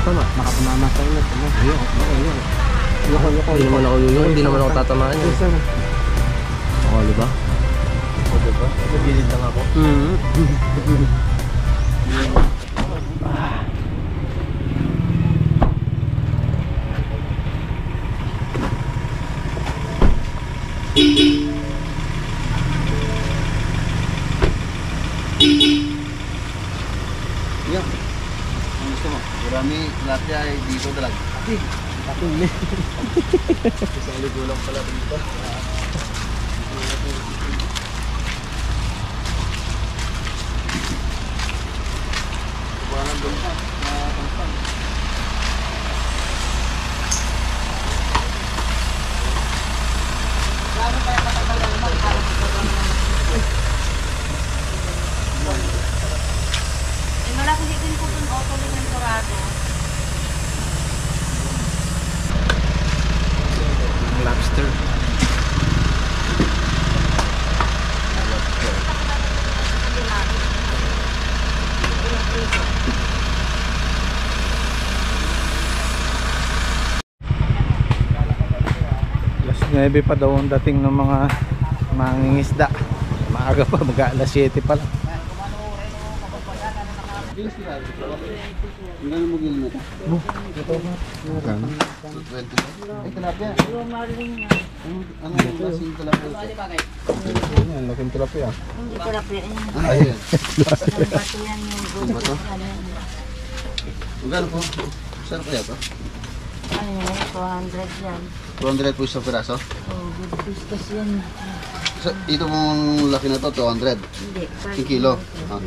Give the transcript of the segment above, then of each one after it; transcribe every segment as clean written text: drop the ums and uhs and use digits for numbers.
tama. Makatumama sa inyo. Hindi naman ako yuyong, hindi naman ako tatamaan yan. Oo, diba? O diba? Nagilid lang ako. Yan. Ang gusto mo? Marami lahat ay dito talaga. Patuloy. Isali ko lang pala dito. Kubanan doon pa. Nakapangpan. Lalo tayo matagal naman. Malaki din po itong auto ng Torado. Lobster. Alas 9 pa daw ang dating ng mga mangingisda. Maaga pa, mag-alas 7 pa lang. Hindi mo gilin na ito. Ito ba? Magkano? 220. Eh, tilapia. Ano yung klaseng tilapia? Yan, laking tilapia. Hindi ko na po yan. Ayan. Ang bato yan yung Ang bato? Magkano po? Saan kaya ito? Ano yun? 200 yan. 200 po isang piraso? Oh, good fish kasi yan. So, ito pong laki na to, 200. Hindi. 1 kilo. Ah.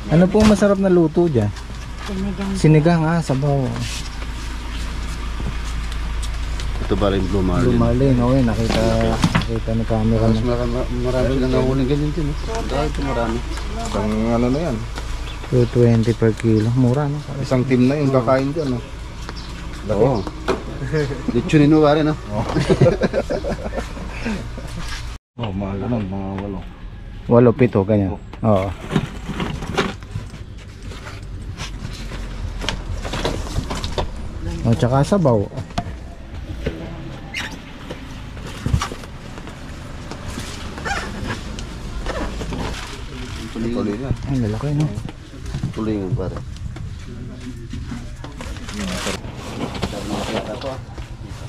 Ano pong masarap na luto dyan? Sinigang. Sinigang sabaw. Ito ba rin blue marlin? Lumalin, okay, nakita ni camera Mas na. marami silang nahuling ganyan din. Dahil ito marami. Isang ano na yan? 220 per kilo. Mura, no? Isang team na yung kakain dyan, no? Oo. Litsunin mo pare, no? Oh, mahal na, mga 8. 8, 7, ganyan. Oo. Oh, tsaka sabaw. Tulingan. Ay, lalaki, no? Tulingan pare.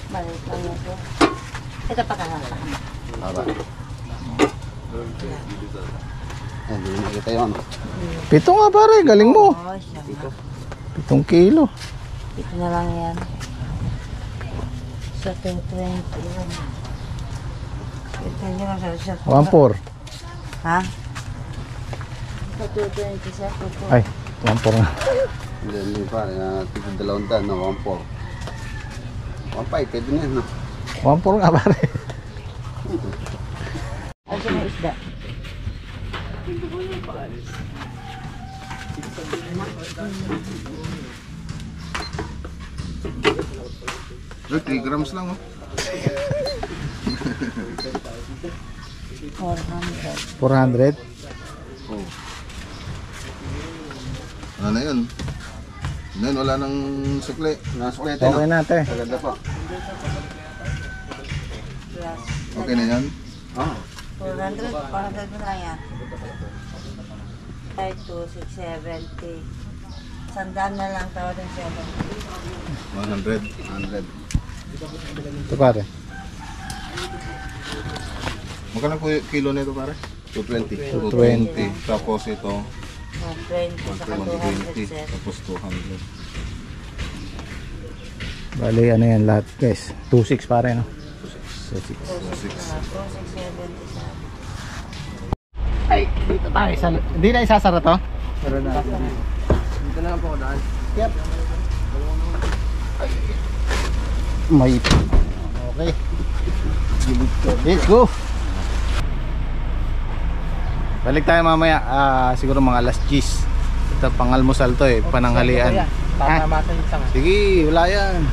Balik lang ito. Ito pa kahala. Haba. Ayan, hindi nakita yun. 7 nga pare, galing mo. Oh, siya nga. 7 kilo. Ito na lang yan. Sa 220 lang. Ito nyo lang sa 1.4. Ha? Sa 220 sa 220. Ay, 1.4 nga. Hindi pare, tigil 200 na 1.4. 1.5, pwede na yan, no? 1.4 nga pare. Ano sa mga isda? Look, 3 grams lang, oh. 400. 400. Oh. Ano na yun? Ngayon, wala nang sukli. Nasuklete, Okay no? na, te. Maganda pa. Plus. Okay na yan? Ah. 400. 400 mo na lang yan. 5, 2, 6, 70. Sandaan na lang tawad ng 70. 100. Ito pare. Magkano po yung kilo nito pare? 220. 220. Tapos ito, 120 saka 200 120. sir. Tapos 200. Bali, ano yan lahat guys. 2.6 pare, no? 2.6. 2,670 sa Ay, dito tayo. Hindi na isasara to? Dito na lang po ako daan. Yep. May... Okay. Let's go. Balik tayo mamaya. Siguro mga alas 10. Ito pangalmusal to eh. Pananghalian. Tatamasan yung sanga. Sige, wala yan.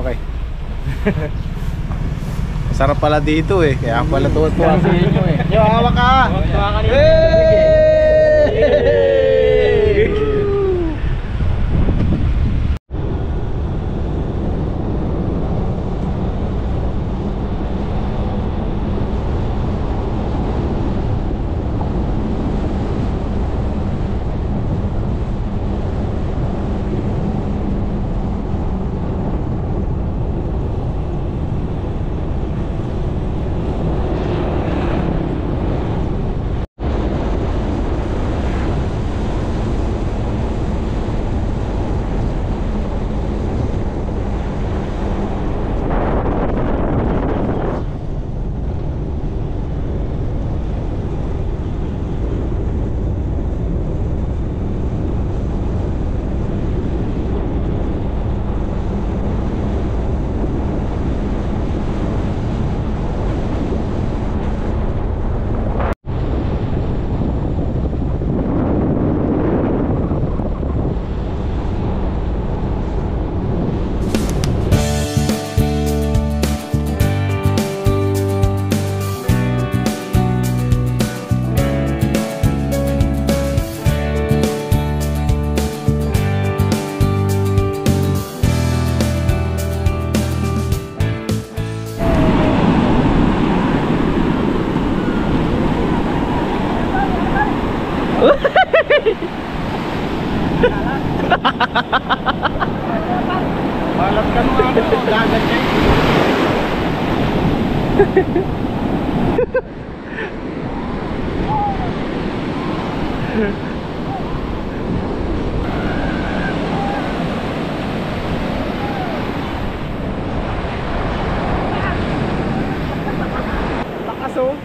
Okay. Masarap pala dito eh. Kaya pala tuwa sa inyo eh. Yo, hawak ka! Malat ka mo ano, dagat niya. Lakas oh.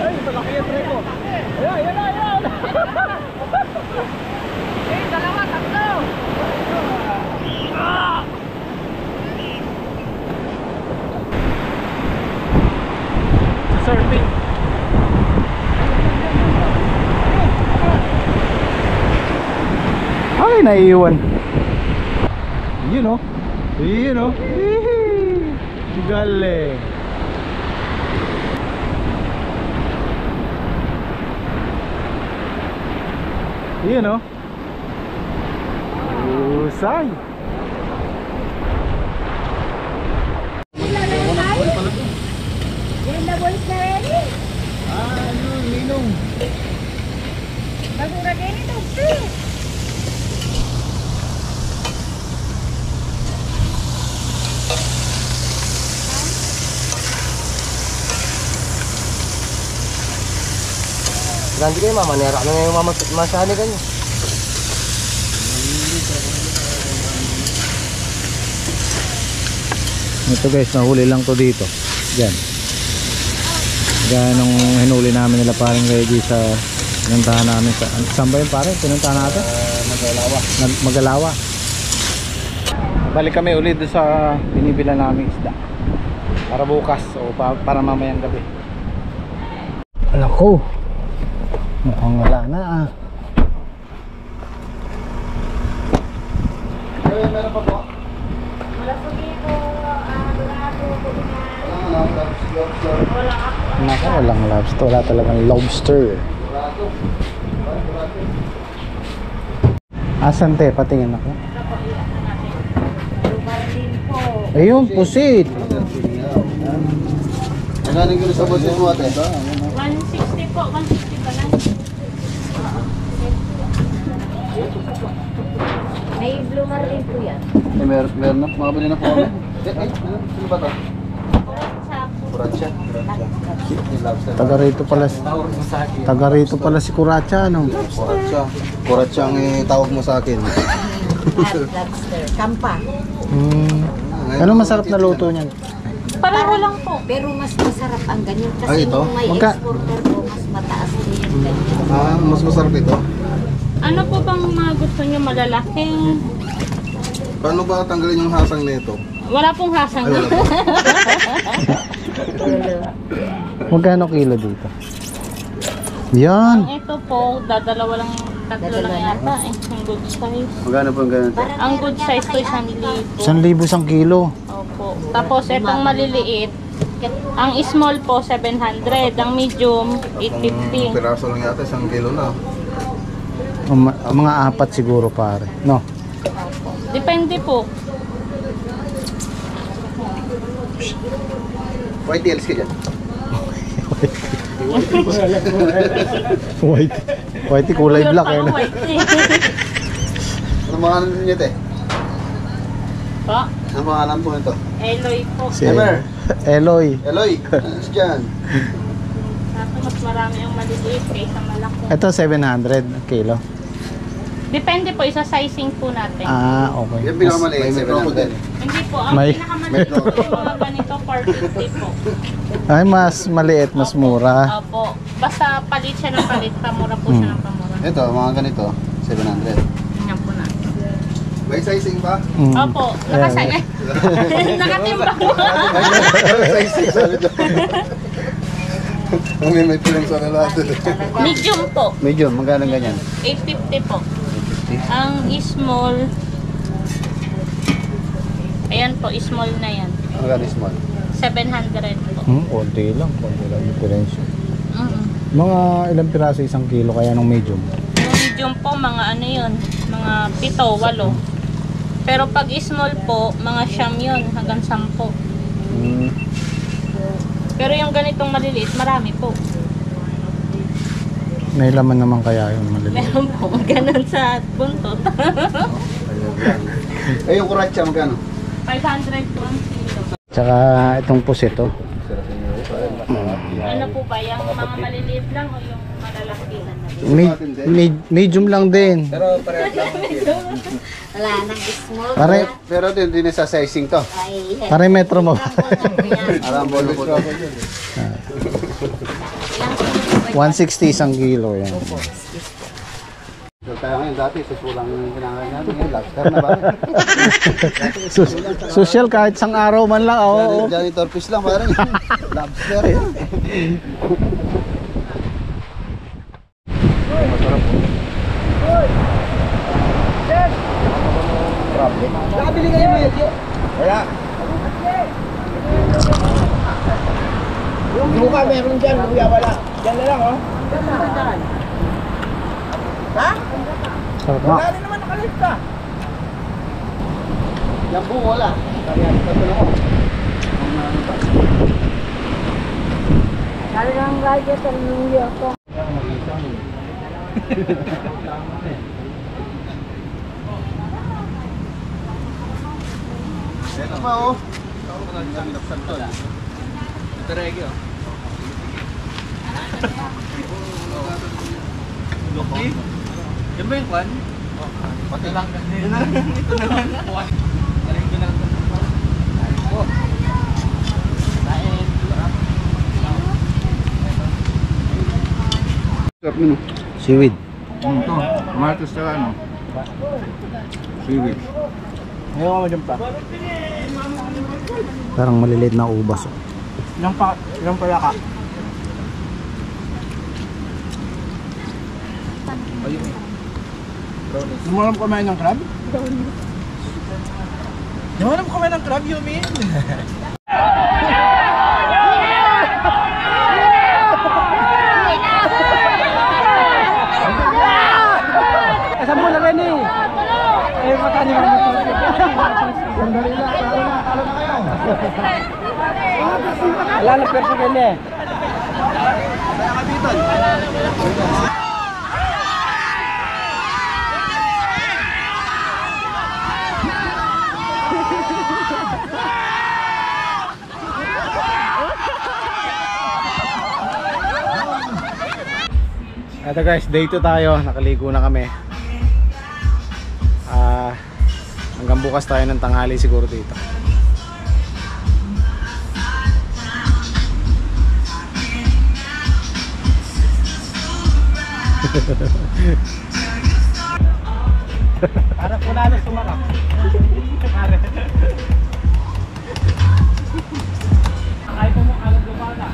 Ay, malaki yung tray ko. Ayan. Dalawa, tatlo. Surfing. Ay, naiiwan. Yun o. Galing. Yun o. Usay. Yan na boys na rin eh. Ninong. Bagong ragay nito. Ganti kayo mama, nera ka na ngayon mama, masali kayo. Ito guys, nahuli lang to dito. Diyan. Diyan nung hinuli namin nila parang kayo di sa pinuntahan namin sa... Saan ba yun parang? Pinuntahan natin? Magalawa. Balik kami ulit doon sa binibila namin isda. Para bukas o para mamayang gabi. Alam ko. Mukhang wala na ah. Meron pa po? Wala po dito. Wala po po Naku, walang lobster. Wala talagang lobster. Asan te? Patingin ako. Ayun, pusit. Magkano kilo sa botes mo ate? 160 po. 160 pa lang. May blue marlin po yan. Meron na, makabili na po kami. Sino ba ito? Kuratsa. Taga rito pala si Kuratsa, ano? Kuratsa ang tawag mo sa akin. Lobster. Kampa. Ano masarap na luto niyan? Pareho lang po. Pero mas masarap ang ganyan. Kasi Ay, ito? nung may exporter po, mas mataas po yung ganyan. Mas masarap ito. Ano po bang mga gusto nyo malalaki? Paano ba tanggalin yung hasang nito? Wala pong hasang. Ay, wala po. Magkano kilo dito? Yan. Ito po, dadalawa lang, tatlo lang yata eh. Ang good size. Magkano po ang ganito? Ang good size po 1,000. 1,000 isang kilo. Opo. po. Tapos itong maliliit, ang small po 700, ang medium 850. Piraso lang yata, 1 kilo na. Mga 4 siguro pare. No. Depende po. White tails ka dyan. White kulay black eh. Puro pa white eh. Ano mga alam niyo, te? Po, Ano mga alam po nito? Eloy po. Si Emer. Eloy. Eloy, ano si dyan? Kaso mas marami ang maliliit kaysa malaki. Ito 700 kilo. Depende po, isa sizing po natin. Ah, okay. Yung pinakamaliit, 700. Hindi po, ang May- pinakamaliit po yung mga ganito 450 po. Ay, mas maliit, mas mura. Opo. Basta palit siya ng palit, pamura po siya ng pamura. Ito, mga ganito, 700. Ganyan po na. May sizing ba? Mm. Opo, nakasaya. Nakatimbang po. Sizing, sabi dyan. May pinang sa natin. Medium po, Medium, magkano ganyan? 850 po. Ang small, ayan po, small na yan. Magkano small? 700 po. Konti lang yung diferensya. Mm. Mga ilang piraso isang kilo kaya ng medium? Yung medium po, mga ano yun, mga 7, 8. Pero pag small po, mga siyam yun, hanggang 10. Mm. Pero yung ganitong maliliit, marami po. May laman naman kaya yung maliliit. Meron po, ganun sa buntot. Eh, yung kuratsa, magkano? 500 po ang kilo. Tsaka itong pusito. Ano po ba, yung mga maliliit lang o yung malalaki? Medium lang din. Pero parehas lang. Wala nang small. Pero din sa sizing to. Ay, Pare metro mo. Alam mo po to. 160 isang kilo yan. So, tayo ngayon dati, susulang yung kinakain natin. Ngayon, lobster na ba? Social kahit sang araw man lang. Oo. Janitor fish lang, parang lobster. Nakabili kayo mo yun? Wala. Yung buka meron dyan, kuya, wala. Dyan na lang, oh. Ha? Sarap na. Wala rin naman nakalista. Yan po, wala. Kaya, tatlo na ko. talagang gadget ang New York ko. Ito pa, oh. Ito regi, oh. Loki? Yan ba yung kwan? Pati lang. Ito na lang. Ito na lang. Galing ko na lang. Sarap yun, oh. Seaweed. Ito, tomatos sa ano? Seaweed. Ngayon mo dyan pa. Parang maliliit na ubas. Ilang pala ka? Hindi mo alam kumain ng crab? Hindi mo alam kumain ng crab, Yumi? Kasama mo na rin eh. Eh, matani mo na. Sandali lang, talo na kayo. Wala na perso ganyan eh. Kaya ka dito. Ito guys, day 2 tayo. Nakaligo na kami. Hanggang bukas tayo ng tanghali siguro dito. Para po lalo sumarap. Ay po mo alam gumana.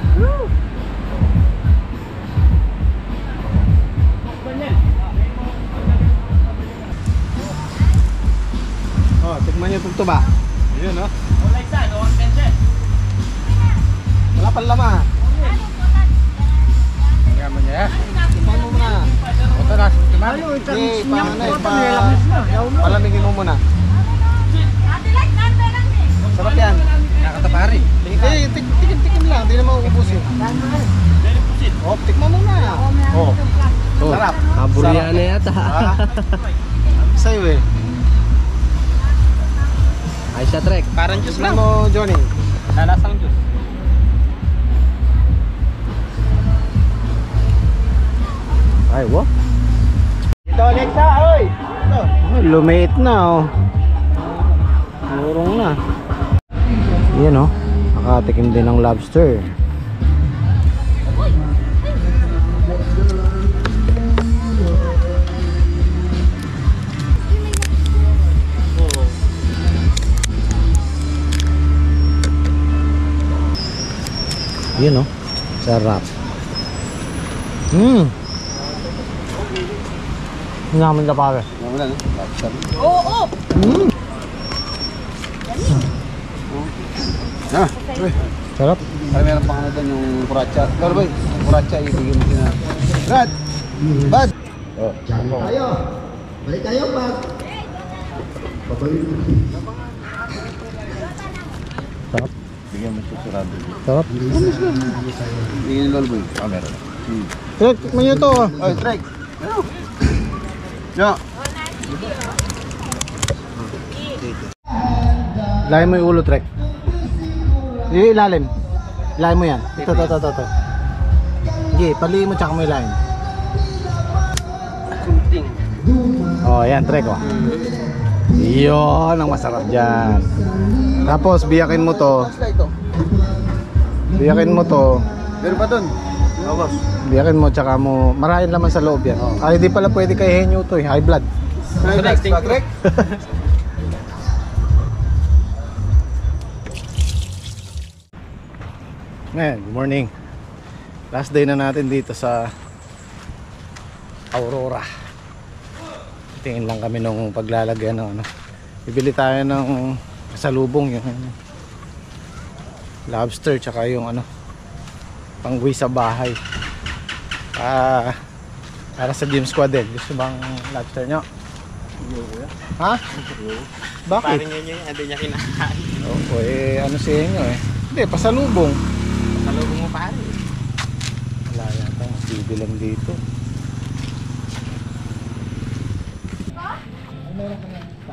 Oh, tikman niyo itong tuba. Ayun, no? Wala isa, no? Kapal lama. Yaman niya. Tikman mo muna. Oto na. Palamigin mo muna. Sarap yan. Nakatapari. Tikim lang. Hindi naman uubusin. Oh, tikman mo na. Oh. Sarap. Kaburian na yata. Sa'yo eh. Ay siya, Trek. Parang juice lang mo, Johnny. Nalasang juice. Ay, wow. Ito, Alexa, oy! Ito. Lumiit na oh. Murong na. Yan oh. Nakatikim din ng lobster. Yun oh. Sarap. Naman ka pare. Wala na. Lobster. Oo! Ah, Sarap. parang meron pa nga doon yung kuracha. Pero boy, kuracha ibigay mo sila. Brad! Bad! Oh. Tayo! Balik tayo, Bad! Sarap. Bigyan mo susurado. Sarap. Bigyan yung lolboy. Ah, meron. Trek, tikman nyo to. Oy, Trek! Yo! Ilalim mo yung ulo, Trek. Ilalim. Ilalim mo yan. Ito. Sige, paliin mo tsaka mo ilalim. Oh, yan, Trek oh. Yun ang masarap dyan. Tapos, biyakin mo to. Biyakin mo to. Meron pa doon. Oh, boss. Biyakin mo tsaka mo. Maraming laman sa loob yan. Ay, di pala pwede kay henyo to eh. High blood. Trek! Ngayon, good morning. Last day na natin dito sa Aurora. Tingin lang kami nung paglalagyan ng ano. Bibili tayo ng kasalubong yung lobster tsaka yung ano pangguy sa bahay. Para sa gym squad din. Gusto bang lobster nyo? Ha? Bakit? Parang yun hindi niya kinakain. Oo, eh ano sa inyo eh. Hindi, pasalubong. Salubong mo pare. Wala yata, bibilang dito.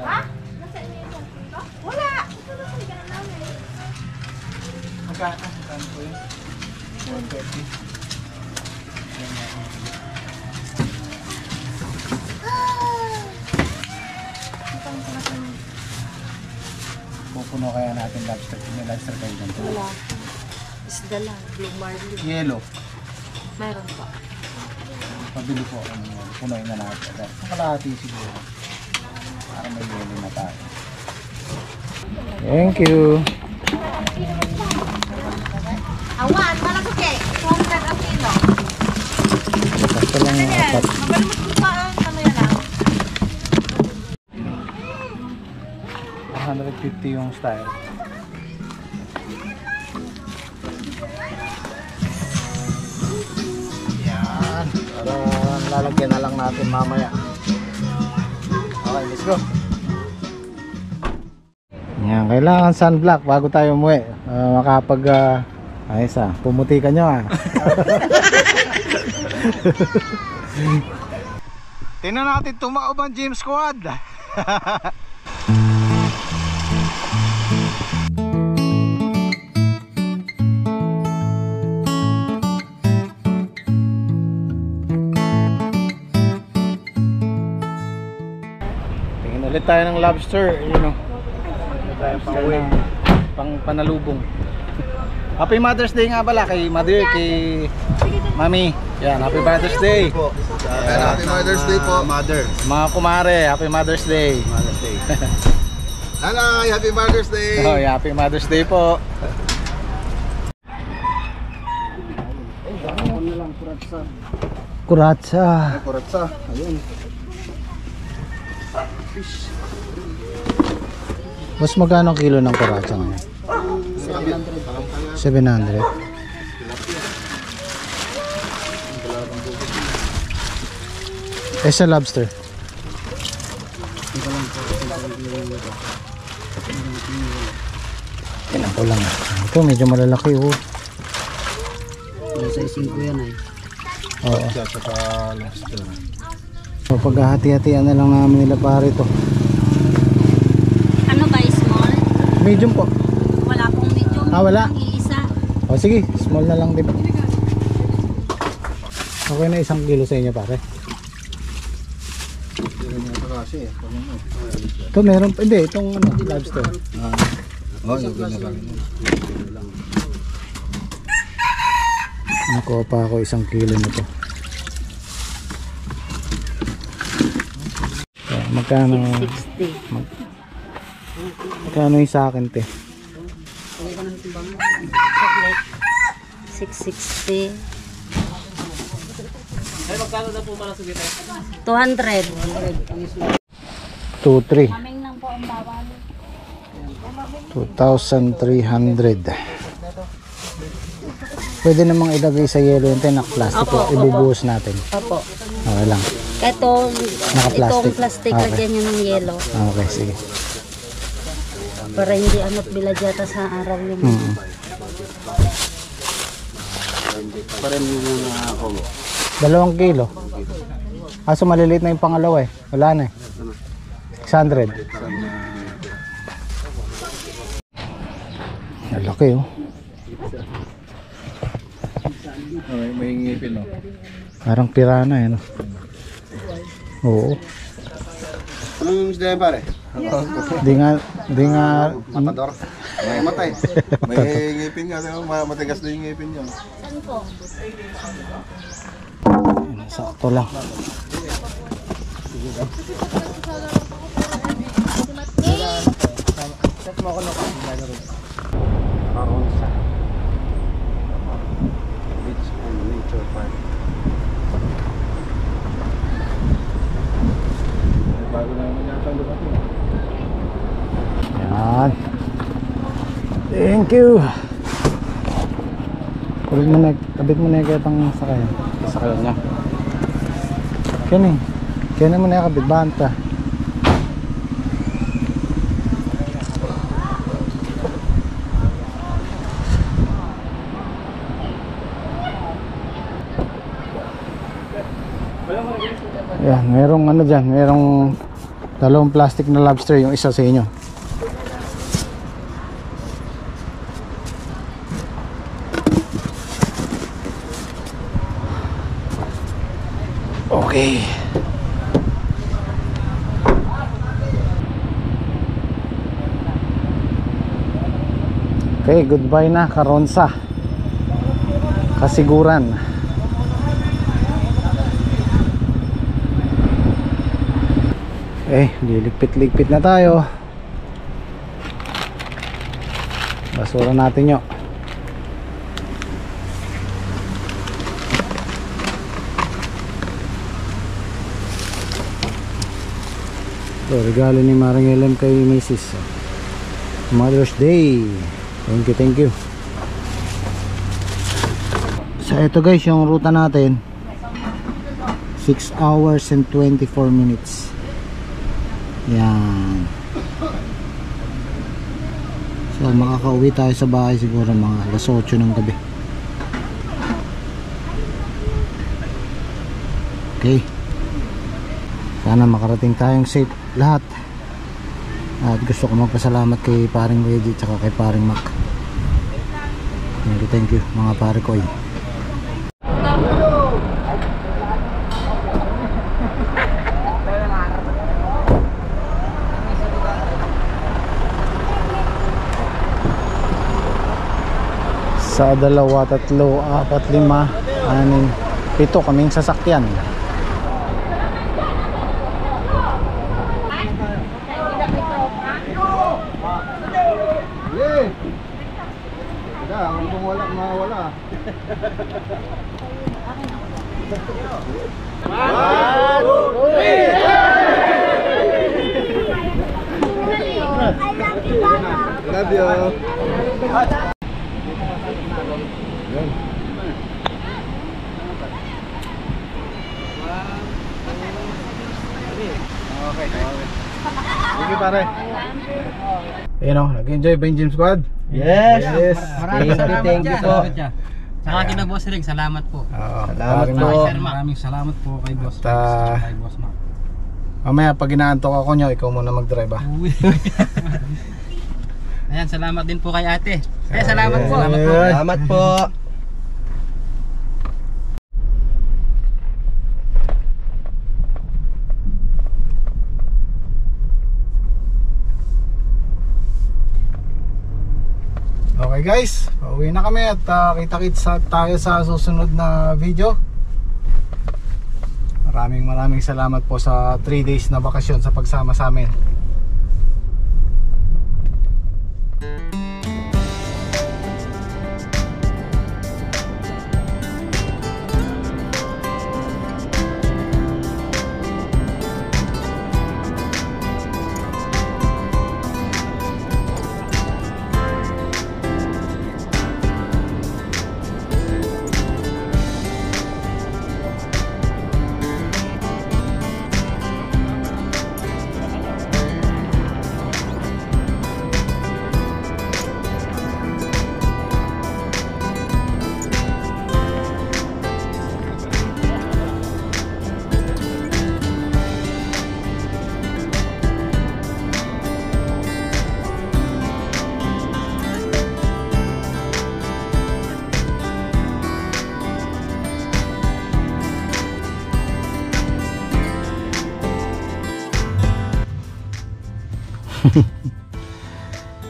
Ha? Nasa inyo yung cellphone ko? Wala! Ito na sa liganan namin. Magkano po yun? 130. Pupuno kaya natin lobster. May lobster kayo dyan. Wala. Isda lang. Blue marlin. Yellow. Meron pa. Pabili po ako ng yellow. Punoy na natin. Nakalahati siguro. Para may yellow na tayo. Thank you. Awan, malaki. 200 ang kilo. Basta lang yung apat. Magaling mo pa ang kamaya lang. 150 yung style. Yan. Para lalagyan na lang natin mamaya. Okay, let's go. Yan, kailangan sunblock bago tayo umuwi. Makapag ayos pumuti ka nyo Tingnan natin tumaob ang gym squad. Tingin ulit tayo ng lobster, you know. Tayo pang panalubong. Happy Mother's Day nga pala kay Mother, kay Mami. Yan, Happy Mother's Day. Happy Mother's Day po. Mother. Mga kumare, Happy Mother's Day. Mother's Day. Nanay, Happy Mother's Day. Oh, Happy Mother's Day po. Kuratsa. Kuratsa. Ayun. Mas magkano kilo ng kuratsa ngayon? 700. Eh sa lobster. Tingnan ko lang. Ito medyo malalaki oh. Nasa 5 yan ay. Oo. So paghahati-hatian na lang namin nila pare to. Ano ba, small? Medium po. Wala pong medium. Ah, wala? Isa. O sige, small na lang din. Okay na 1 kilo sa inyo pare. Ito meron pa, hindi, itong ano, lobster. Nakuha pa ako 1 kilo nito. So, magkano? 60. Magkano yung sa akin te? 660. 200. 2,300. Kaming lang po ang bawal. 2,300. Pwede namang ilagay sa yelo yung tenak plastic. Opo, Ibubuhos natin. Opo. Okay lang. Itong plastic, Okay. lagyan nyo ng yelo. Okay, sige. Para hindi anot biladyata sa araw yung 2 kilo. Kaso maliliit na yung pangalawa eh. Wala na eh. 600. Malaki oh. May ngipin, no? Parang pirana eh no. Oo. Anong isda yan, pare? Di nga Matador. May matay. May ngipin nga. Matigas na yung ngipin niya. sakto lang. Paronsa. Beach and Nature Park. Bago naman yata lumating. Yan. Thank you. Kabit mo na yung kitang sakayan. Sakayan niya. Kaya mo na yung kabit. Banta. Yan, merong ano dyan, merong 2 plastic na lobster, yung isa sa inyo. Okay. Okay, goodbye na Karonsa. Kasiguran. Liligpit-ligpit na tayo. Basura natin yun. So, regalo ni Maring Ellen kay Mrs. Mother's Day. Thank you. So, ito guys, yung ruta natin 6 hours and 24 minutes. Yan. So makakauwi tayo sa bahay siguro mga alas 8 ng gabi. Okay. Sana makarating tayong safe lahat. At gusto ko magpasalamat kay paring Reggie at kay paring Mac. Thank you mga pare ko. Sa 2, 3, 4, 5, 6, 7 kaming sasakyan. Kung wala, mawala. Love you. Okay. Thank you, pare. Ayun o, nag-enjoy ba yung Gym Squad? Yes! Yes. Thank you po. Sa akin na Boss Rick, salamat po. Salamat po. Maraming salamat po kay Boss Rick, At, kay Boss Mark. mamaya pag inaantok ako nyo, ikaw muna mag-drive ah. Ayan, salamat din po kay ate. Salamat po. Salamat po. Okay guys, pauwi na kami at kita-kits tayo sa susunod na video. Maraming salamat po sa 3 days na bakasyon sa pagsama sa amin.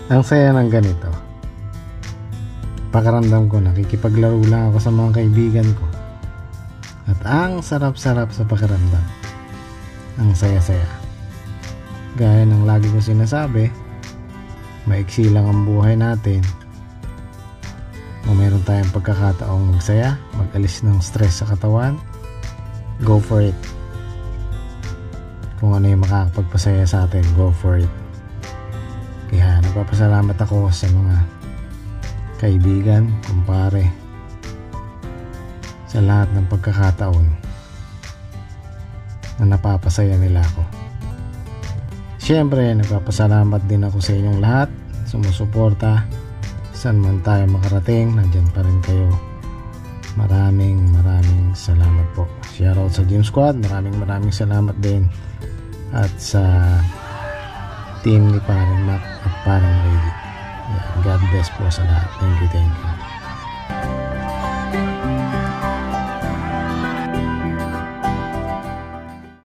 Ang saya ng ganito. Pakiramdam ko nakikipaglaro lang ako sa mga kaibigan ko. At ang sarap-sarap sa pakiramdam. Ang saya-saya. Gaya ng lagi ko sinasabi, maiksi lang ang buhay natin. Kung meron tayong pagkakataong magsaya, mag-alis ng stress sa katawan, go for it. Kung ano yung makakapagpasaya sa atin, go for it. Kaya nagpapasalamat ako sa mga kaibigan, kumpare, sa lahat ng pagkakataon na napapasaya nila ako. Siyempre, nagpapasalamat din ako sa inyong lahat, sumusuporta, saan man tayo makarating, nandyan pa rin kayo. Maraming salamat po. Shoutout sa Gym Squad, maraming salamat din. At sa team ni Paring Mac at Paring Lady. God bless po sa lahat. Thank you.